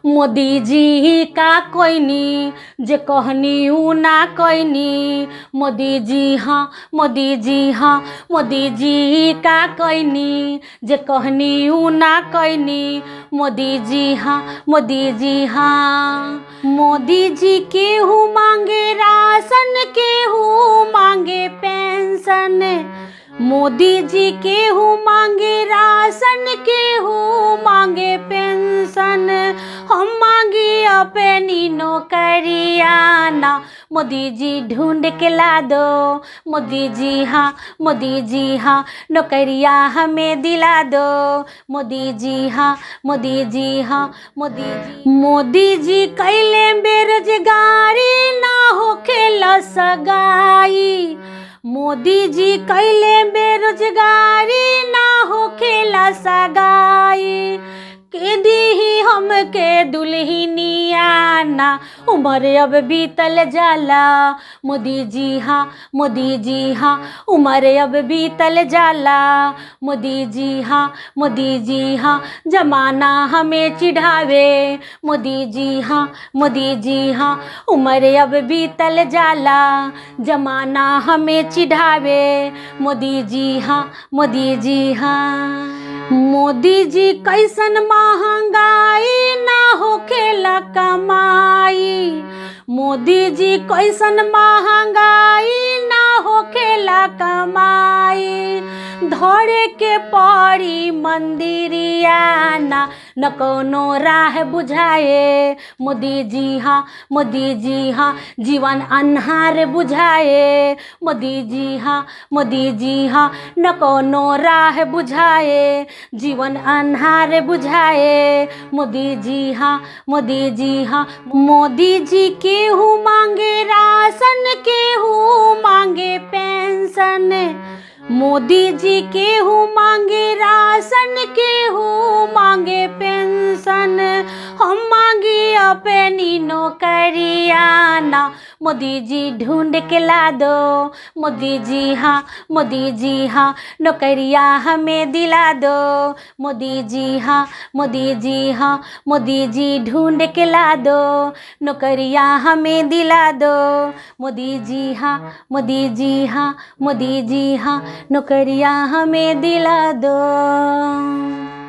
मोदी जी का कोइनी जे कहनी ऊ ना कोइनी। मोदी जी हाँ, मोदी जी हाँ, मोदी जी का कोइनी जे कहनी ऊ ना कोइनी। मोदी जी हाँ, मोदी जी हाँ। मोदी जी केहू मांगे राशन, केहू मांगे पेंशन। मोदी जी केहू मांगे राशन, केहू मांगे पेंशन। हम मांगी अपनी नौकरियाना, मोदी जी ढूंढ के ला दो। मोदी जी हाँ, मोदी जी हाँ, नौकरिया हमें दिला दो। मोदी जी हाँ, मोदी जी हाँ, मोदी जी कैले बेरोजगारी ना होखेला सगाई। मोदी जी कैले बेरोजगारी ना होखेला सगाई। के दीही हमके दुल्हनियाना, उम्र अब बीतल जाला। मोदी जी हाँ, मोदी जी हाँ, उम्र अब बीतल जाला। मोदी जी हाँ, मोदी जी हाँ, जमाना हमें चिढ़ावे। मोदी जी हाँ, मोदी जी हाँ, उम्र अब बीतल जाला। जमाना हमें चिढ़ावे। मोदी जी हाँ, मोदी जी हाँ। मोदी जी कैसन महंगाई ना होखेला कमाई। मोदी जी कैसन महंगाई ना होखेला कमाई। धरे के पड़ी मंदिरियाना, न कोनो राह बुझाए। मोदी जी हाँ, मोदी जी हाँ, जीवन अन्हार बुझाए। मोदी जी हाँ, मोदी जी हाँ, न कोनो राह बुझाए। जीवन अन्हार बुझाए। मोदी जी हाँ, मोदी जी हाँ, मोदी जी केहू मांगे राशन, केहू मांगे पेंशन। मोदी जी केहू मांगे राशन, केहू मांगे पेंशन। हम मांगी अपनी नौकरियाना, मोदी जी ढूंढ के ला दो। मोदी जी हाँ, मोदी जी हाँ, नौकरिया हमें दिला दो। मोदी जी हाँ, मोदी जी हाँ, मोदी जी ढूंढ के ला दो। नौकरिया हमें दिला दो। मोदी जी हाँ, मोदी जी हाँ, मोदी जी हाँ, नौकरिया हमें दिला दो।